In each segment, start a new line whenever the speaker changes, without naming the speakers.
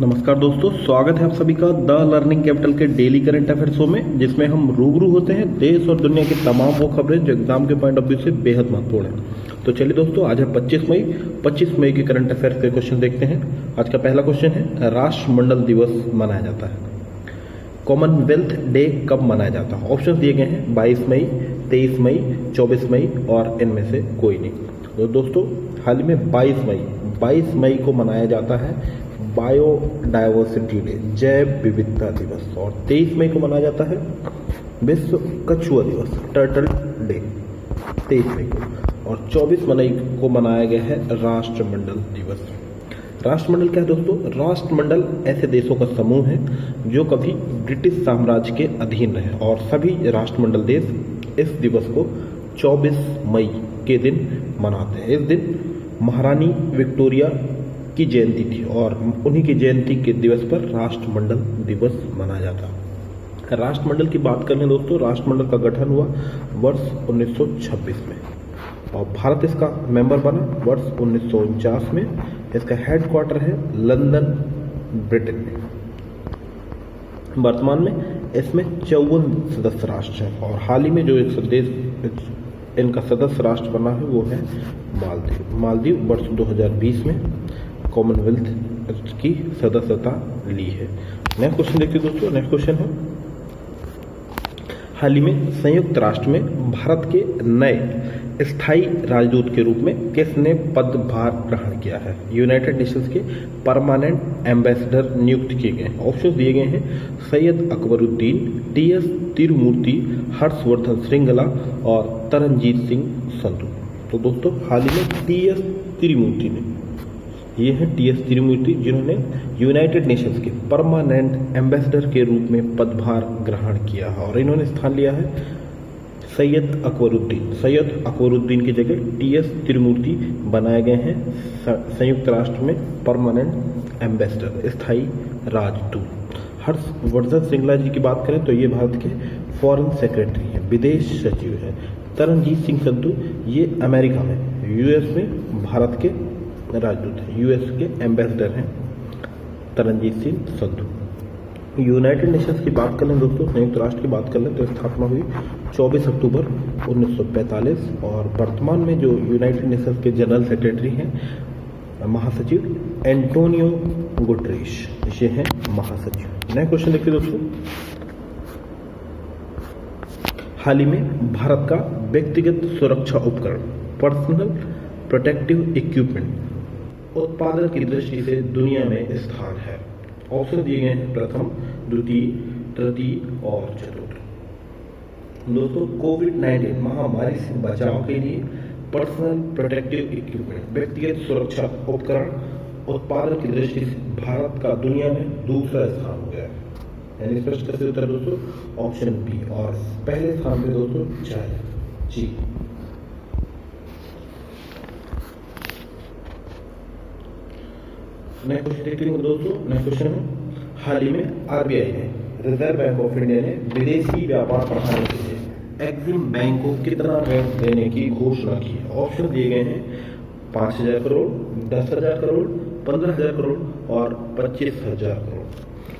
नमस्कार दोस्तों, स्वागत है आप सभी का द लर्निंग कैपिटल के डेली करंट अफेयर शो में, जिसमें हम रूबरू होते हैं देश और दुनिया की तमाम वो खबरें जो एग्जाम के पॉइंट ऑफ व्यू से बेहद महत्वपूर्ण है। तो चलिए दोस्तों, आज है 25 मई के करंट अफेयर के क्वेश्चन देखते हैं। आज का पहला क्वेश्चन है, राष्ट्रमंडल दिवस मनाया जाता है। कॉमनवेल्थ डे कब मनाया जाता है? ऑप्शन दिए गए हैं 22 मई, 23 मई, 24 मई और इनमें से कोई नहीं। तो दोस्तों, हाल ही में 22 मई को मनाया जाता है बायोडायवर्सिटी डे, जैव विविधता दिवस, और 23 मई को मनाया जाता है विश्व कछुआ दिवस, टर्टल डे, 23 मई को, और 24 मई को मनाया गया है राष्ट्रमंडल दिवस। राष्ट्रमंडल क्या है दोस्तों? राष्ट्रमंडल ऐसे देशों का समूह है जो कभी ब्रिटिश साम्राज्य के अधीन रहे, और सभी राष्ट्रमंडल देश इस दिवस को 24 मई के दिन मनाते हैं। इस दिन महारानी विक्टोरिया की जयंती थी और उन्हीं की जयंती के दिवस पर राष्ट्रमंडल दिवस मनाया जाता है। राष्ट्रमंडल की बात करें दोस्तों, राष्ट्रमंडल का गठन हुआ वर्ष 1926 में और भारत इसका मेंबर बना वर्ष 1949 में। इसका हेडक्वार्टर है लंदन, ब्रिटेन में। वर्तमान में इसमें 54 सदस्य राष्ट्र हैं और हाल ही में जो एक देश इनका सदस्य राष्ट्र बना है वो है मालदीव वर्ष 2020 में कॉमनवेल्थ की सदस्यता ली है। नेक्स्ट क्वेश्चन देखिए दोस्तों। नेक्स्ट क्वेश्चन है, हाल ही में संयुक्त राष्ट्र में भारत के नए स्थायी राजदूत के रूप में किसने पदभार ग्रहण किया है? यूनाइटेड नेशंस के परमानेंट एम्बेसडर नियुक्त किए गए हैं। ऑप्शन दिए गए हैं सैयद अकबरुद्दीन, टीएस तिरुमूर्ति, हर्षवर्धन श्रृंगला और तरनजीत सिंह संधू। तो दोस्तों, हाल ही में टीएस तिरुमूर्ति ने, ये हैं टीएस तिरुमूर्ति, जिन्होंने यूनाइटेड नेशंस के परमानेंट एम्बेसडर के रूप में पदभार ग्रहण किया है और इन्होंने स्थान लिया है सैयद अकबरुद्दीन की जगह टीएस तिरुमूर्ति बनाए गए हैं संयुक्त राष्ट्र में परमानेंट एम्बेसडर, स्थायी राजदूत। हर्षवर्धन श्रृंगला जी की बात करें तो ये भारत के फॉरेन सेक्रेटरी हैं, विदेश सचिव हैं। तरनजीत सिंह संधू ये अमेरिका में, यूएस में भारत के राजदूत हैं, यूएस के एम्बेसडर हैं तरनजीत सिंह संधू। यूनाइटेड नेशंस की बात करें दोस्तों, संयुक्त राष्ट्र की बात करें तो स्थापना हुई 24 अक्टूबर 1945 और वर्तमान में जो यूनाइटेड नेशंस के जनरल सेक्रेटरी हैं, महासचिव एंटोनियो गुटरेश, ये हैं महासचिव। नया क्वेश्चन देखिए दोस्तों, हाल ही में भारत का व्यक्तिगत सुरक्षा उपकरण पर्सनल प्रोटेक्टिव इक्विपमेंट उत्पादन की दृष्टि से दुनिया में स्थान है। ऑप्शन दिए गए हैं प्रथम, द्वितीय, तृतीय और चतुर्थ। दोस्तों, कोविड-19 महामारी से बचाव के लिए पर्सनल प्रोटेक्टिव इक्विपमेंट व्यक्तिगत सुरक्षा उपकरण उत्पादन की दृष्टि से भारत का दुनिया में दूसरा स्थान हो गया है। यानी स्पष्ट करते उत्तर दोस्तों ऑप्शन बी, और पहले स्थान पे दोस्तों चाइना जी। नेक्स्ट क्वेश्चन देखते हैं दोस्तों। नेक्स्ट क्वेश्चन है, हाल ही में आरबीआई ने, रिजर्व बैंक ऑफ इंडिया ने विदेशी व्यापार बढ़ाने के लिए एक्सिम बैंक को कितना ऋण देने की घोषणा की है? ऑप्शन दिए गए हैं 5,000 करोड़, 10,000 करोड़, 15,000 करोड़ और 25,000 करोड़।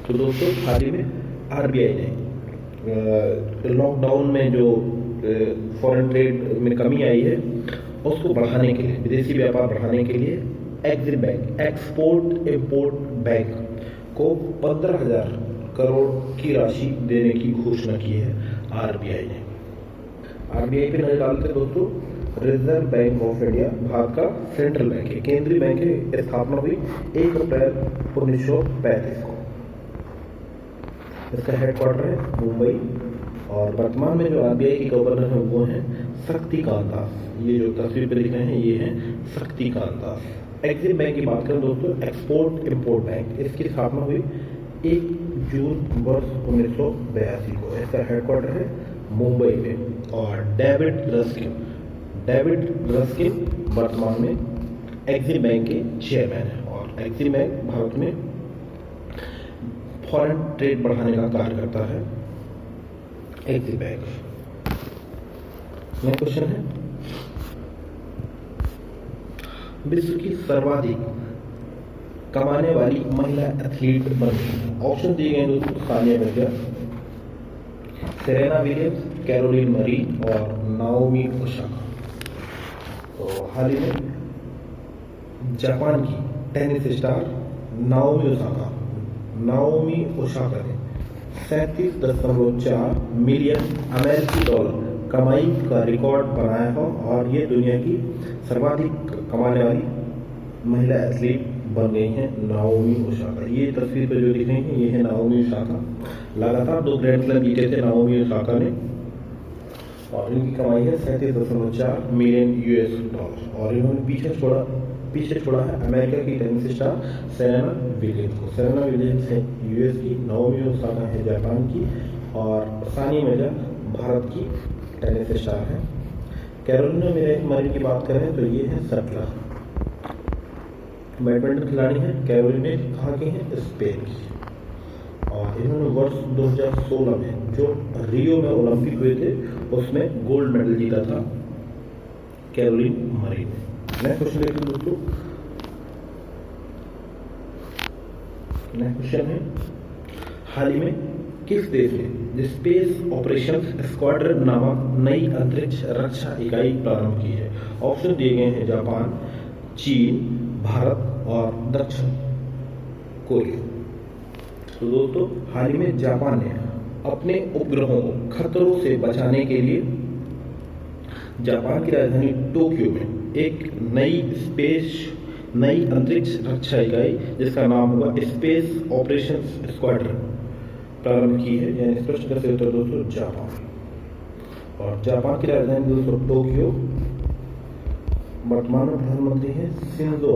तो दोस्तों, हाल ही में आरबीआई ने लॉकडाउन में जो फॉरेन ट्रेड में कमी आई है उसको बढ़ाने के लिए, विदेशी व्यापार बढ़ाने के लिए Exim bank, export import bank को 15,000 करोड़ की राशि देने की घोषणा की है आरबीआई ने। आरबीआई पे नजर डालते दोस्तों, reserve bank of India Bharat का सेंट्रल बैंक है, केंद्रीय बैंक है। स्थापना हुई 1 अप्रैल 1935 को। इसका हेडक्वार्टर है मुंबई और वर्तमान में जो आरबीआई के गवर्नर हैं वो हैं शक्तिकांत दास। ये जो तस्वीर पे दिख रहे हैं ये हैं शक्तिकांत दास। एक्सिम बैंक की बात करें दोस्तों, एक्सपोर्ट इंपोर्ट बैंक, इसकी स्थापना हुई 1 जून वर्ष 1982 को। इसका हेडक्वार्टर है मुंबई में और डेविड रस्किन वर्तमान में एक्सिम बैंक के चेयरमैन है और एक्सिम बैंक भारत में फॉरेन ट्रेड बढ़ाने का कार्य करता है एक्सिम बैंक। नेक्स्ट क्वेश्चन है, विश्व की सर्वाधिक कमाने वाली महिला एथलीट बन गई? ऑप्शन दिए गए दोस्तों, Sania Mirza, Serena Williams, Caroline Marin और नाओमी ओसाका। तो हाल ही में जापान की टेनिस स्टार नाओमी ओसाका ने 37.4 मिलियन अमेरिकी डॉलर कमाई का रिकॉर्ड बनाया है और ये दुनिया की सर्वाधिक कमाने वाली महिला एथलीट बन गई हैं नाओमी ओसाका। ये तस्वीर पर जो दिख रही है ये है नाओमी ओसाका। लगातार 2 ग्रैंड स्लैम जीते थे नाओमी ओसाका ने और इनकी कमाई है 37.4 मिलियन यूएस डॉलर और इन्होंने पीछे छोड़ा है अमेरिका की टेनिस स्टार सेरेना विलियम्स को। सेरेना विलियम्स है यूएस की, नाओमी ओसाका है जापान की और सानिया मिर्जा भारत की टेनिस स्टार है। कैरोलिना मरीन की बात करें तो ये है शटलर, बैडमिंटन खिलाड़ी है। कैरोलिना कहाँ की है? स्पेन की और इन्होंने वर्ष 2016 में जो रियो में ओलंपिक हुए थे उसमें गोल्ड मेडल जीता था कैरोलिन मरीन ने। नेक्स्ट क्वेश्चन देखिए दोस्तों, नेक्स्ट क्वेश्चन है हाल ही में किस देश ने स्पेस ऑपरेशंस स्क्वाड्रन नामक नई अंतरिक्ष रक्षा इकाई प्रारंभ की है? ऑप्शन दिए गए हैं जापान, चीन, भारत और दक्षिण कोरिया। तो दोस्तों हाल ही में जापान ने अपने उपग्रहों को खतरों से बचाने के लिए जापान की राजधानी टोक्यो में एक नई अंतरिक्ष रक्षा इकाई जिसका नाम होगा स्पेस ऑपरेशंस स्क्वाड्रन प्रारंभ की है। यानी इस प्रश्न का सही उत्तर दोस्तों जापान। और जापान की राजधानी दोस्तों टोक्यो। वर्तमान प्रधानमंत्री हैं शिंजो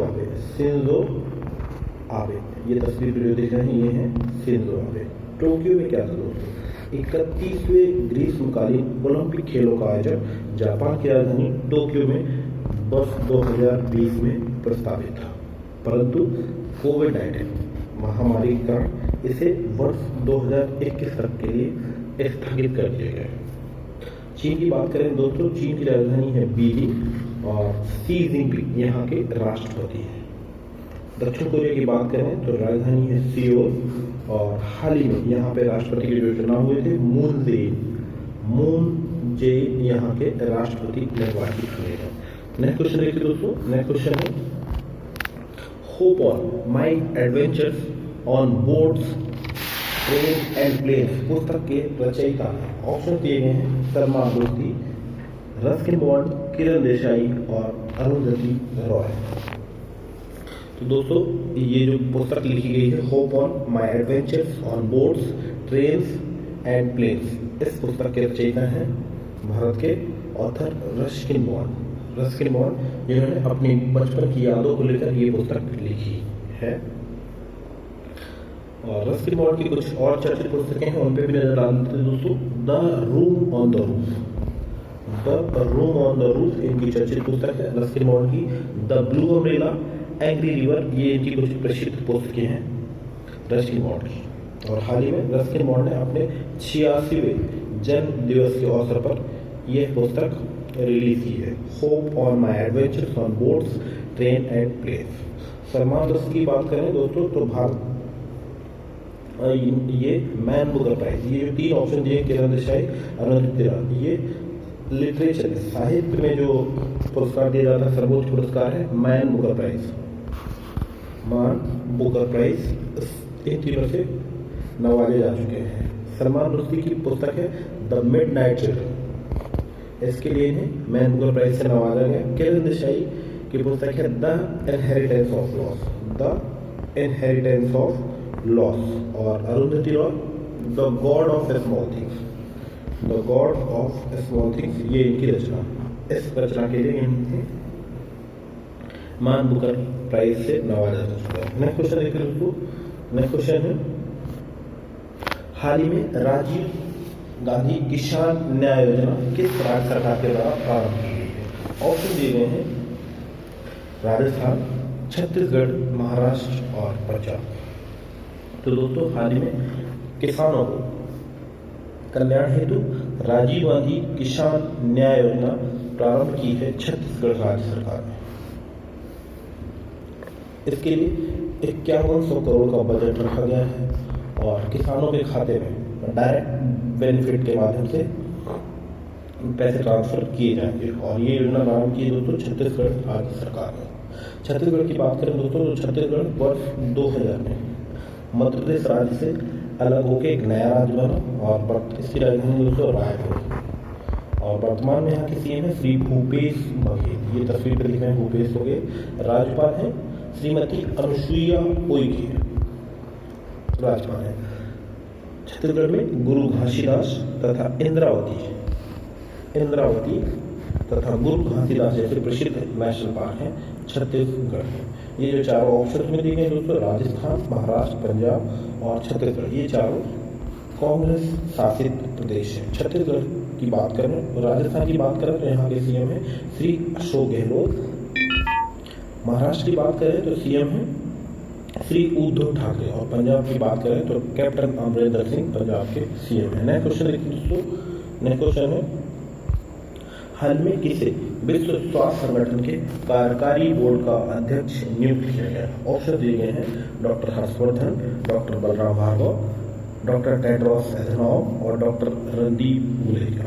आबे। ये तस्वीर जो देख रहे हैं ये है शिंजो आबे। टोक्यो में क्या था दोस्तों? 31वें ग्रीष्मकालीन ओलंपिक खेलों का आयोजन जापान की राजधानी टोक्यो में वर्ष 2020 में प्रस्तावित था, परंतु कोविड-19 महामारी के कारण इसे वर्ष 2021 तक के लिए स्थगित कर दिया गया। चीन की बात करें दोस्तों, चीन की राजधानी है बीजिंग और शी जिनपिंग यहाँ के राष्ट्रपति हैं। दक्षिण कोरिया की बात करें तो राजधानी है सियोल और हाल ही में यहाँ पे राष्ट्रपति के जो चुनाव हुए थे मून जे यहाँ के राष्ट्रपति निर्वाचित हुए हैं। नेक्स्ट क्वेश्चन देखिए दोस्तों, नेक्स्ट क्वेश्चन है hope on my adventures on boats train and planes पुस्तक के रचयिता। ऑप्शन दिए गए हैं सलमान रुश्दी, रस्किन बॉन्ड, किरण देसाई और अरुंधति रॉय। तो दोस्तों ये जो पुस्तक लिखी गई है hope on my adventures on boats trains and planes, इस पुस्तक के रचयिता हैं भारत के ऑथर रस्किन बॉन्ड जिन्होंने अपनी बचपन की यादों को लेकर ये पुस्तक लिखी है। और रस्किन बॉन्ड की कुछ और चर्चित पुस्तकें हैं उन पर भी नजर डालते हैं दोस्तों। The room on the roof इनकी चर्चित पुस्तक है रस्किन बॉन्ड की। The blue umbrella, angry river, ये इनकी कुछ प्रसिद्ध पुस्तकें हैं रस्किन बॉन्ड की। और हाल ही में रस्किन बॉन्ड ने अपने 86वें जन्म दिवस के अवसर पर यह पुस्तक रिलीज की है, hope on my adventures on boats train and planes. Salman Rushdie की बात करें दोस्तों तो भारत ये मैन बुकर प्राइज, ये जो 3 ऑप्शन दिए किरण देसाई, अरुंधति रॉय, ये लिटरेचर साहित्य में जो पुरस्कार दिया जाता है सर्वोच्च पुरस्कार है मैन बुकर प्राइज। इन तीनों से नवाजे जा चुके हैं। सलमान रुश्दी की पुस्तक है द मिडनाइट चिल्ड्रन, इसके लिए इन्हें मैन बुकर प्राइज से नवाजा गया। किरण देसाई की पुस्तक है द इनहेरिटेंस ऑफ लॉस और Arundhati Roy the God of small things, ये इनकी रचना। इस रचना के लिए इन्हें मैन बुकर प्राइज से नवाजा जा चुका है। नेक्स्ट क्वेश्चन देखिए दोस्तों, नेक्स्ट क्वेश्चन है हाल ही में राजीव गांधी किसान न्याय योजना किस राज्य सरकार के द्वारा प्रारंभ की गई है? ऑप्शन दिए गए हैं राजस्थान, छत्तीसगढ़, महाराष्ट्र और पंजाब। तो दोस्तों हाल ही में किसानों को कल्याण हेतु राजीव गांधी किसान न्याय योजना प्रारंभ की है छत्तीसगढ़ राज्य सरकार ने। इसके लिए 5100 करोड़ का बजट रखा गया है और किसानों के खाते में डायरेक्ट बेनिफिट के माध्यम से पैसे ट्रांसफर किए जाएंगे। और ये योजना नाम की दोस्तों छत्तीसगढ़ राज्य सरकार ने। छत्तीसगढ़ की बात करें दोस्तों तो छत्तीसगढ़ वर्ष 2000 में मध्य प्रदेश राज्य से अलग होकर एक नया राज्य बना और इसकी राजधानी दोस्तों रायपुर। और वर्तमान में यहाँ के सीएम है श्री भूपेश बघेल। ये तस्वीर पर दिख रहे हैं भूपेश बघेल। राज्यपाल है श्रीमती अनुसुईया उइके राज्यपाल है। छत्तीसगढ़ में गुरु घासीदास तथा इंद्रावती तथा गुरु घासीदास जैसे प्रसिद्ध नेशनल पार्क हैं छत्तीसगढ़ में। ये जो चारों ऑप्शन में दिए गए दोस्तों राजस्थान, महाराष्ट्र, पंजाब और छत्तीसगढ़, ये चारों कांग्रेस शासित प्रदेश है। छत्तीसगढ़ की बात करें, राजस्थान की बात करें तो यहाँ के सीएम है श्री अशोक गहलोत। महाराष्ट्र की बात करें तो सीएम है श्री उद्धव ठाकरे। और पंजाब की बात करें तो कैप्टन अमरिंदर सिंह पंजाब के सीएम है। नया क्वेश्चन देखिए दोस्तों, नया क्वेश्चन है हाल में किसे विश्व स्वास्थ्य संगठन के कार्यकारी बोर्ड का अध्यक्ष नियुक्त किया गया। ऑप्शन दिए गए हैं doctor Harshvardhan, doctor Balram Bhargava, doctor Tedros Adhanom और डॉक्टर रणदीप गुलेरिया।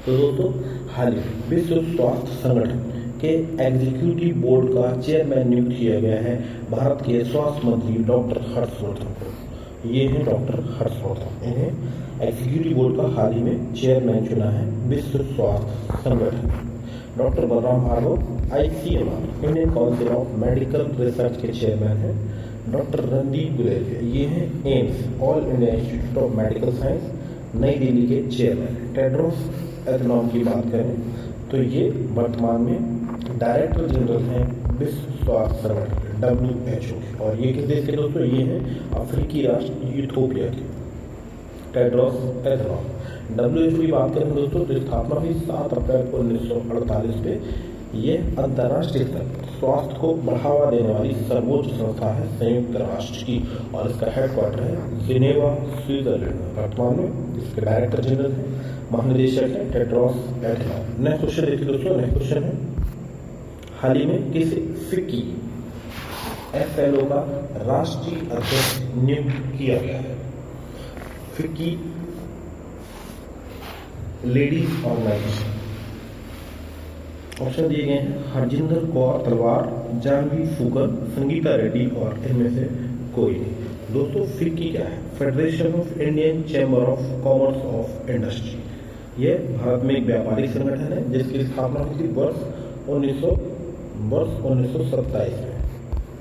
तो दोस्तों हाल ही विश्व स्वास्थ्य संगठन के एग्जीक्यूटिव बोर्ड का चेयरमैन नियुक्त किया गया है भारत के स्वास्थ्य मंत्री डॉक्टर हर्षवर्धन को। ये है डॉक्टर हर्षवर्धन। इन्हें एग्जीक्यूटिव बोर्ड का हाल ही में चेयरमैन चुना है विश्व स्वास्थ्य संगठन। Doctor Balram Bhargava ICMR Indian Council of Medical Research के चेयरमैन हैं। डॉक्टर रणदीप गुलेरिया ये हैं AIIMS all India Institute of Medical Science New Delhi के चेयरमैन। टेड्रोस एधनॉम की बात करें तो ये वर्तमान में डायरेक्टर जनरल हैं विश्व स्वास्थ्य संगठन WHO। और ये किस देश के दोस्तों, ये हैं अफ्रीकी राष्ट्र यूथोपिया के। टेड्रोस एधनॉम WHO की बात करें दोस्तों तो स्थापना हुई 7 अप्रैल 1948 पे। ये अंतर्राष्ट्रीय स्तर स्वास्थ्य को बढ़ावा देने वाली सर्वोच्च संस्था है संयुक्त राष्ट्र की और इसका हेडक्वार्टर है जिनेवा स्विट्जरलैंड में। वर्तमान में इसके डायरेक्टर जनरल हैं महानिदेशक हैं टेड्रोस एधनॉम। नेक्स्ट क्वेश्चन देखिए दोस्तों, नेक्स्ट क्वेश्चन है हाल ही में किसे फिक्की FLO का राष्ट्रीय अध्यक्ष नियुक्त किया गया है। FICCI ladies organisation. ऑप्शन दिए गए हैं हरजिंदर कौर तलवार, जानवी फूकन, संगीता रेड्डी और इनमें से कोई नहीं। दोस्तों फिक्की क्या है? Federation of Indian Chamber of Commerce of industry. यह भारत में एक व्यापारिक संगठन है जिसकी स्थापना हुई थी वर्ष 1927 में।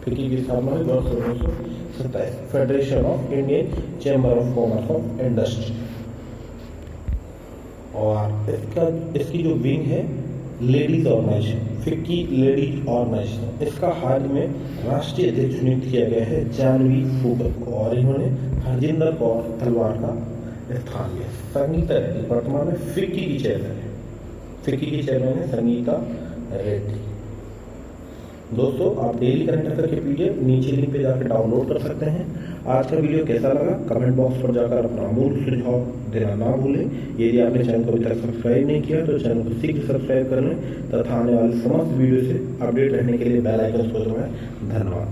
फिक्की की स्थापना हुई वर्ष 1927। Federation of Indian Chamber of Commerce of Industry. और इसकी जो विंग है ladies organization, FICCI ladies organization, इसका हाल में राष्ट्रीय अध्यक्ष नियुक्त किया गया है जानवी फूकन को। और इन्होंने हरजिंदर कौर तलवार का स्थान लिया। संगीता रेड्डी वर्तमान में फिक्की की चेयरमैन है। फिक्की की चेयरमैन है संगीता रेड्डी। दोस्तों आप डेली करंट अफेयर के PDF नीचे लिंक पे जाकर डाउनलोड कर सकते हैं। आज का वीडियो कैसा लगा कमेंट बॉक्स पर जाकर अपना मूल सुझाव देना ना भूलें। यदि आपने चैनल को अभी तक सब्सक्राइब नहीं किया तो चैनल को शीघ्र सब्सक्राइब कर लें तथा आने वाले समस्त वीडियो से अपडेट रहने के लिए बेल आइकन को दबाएं। धन्यवाद।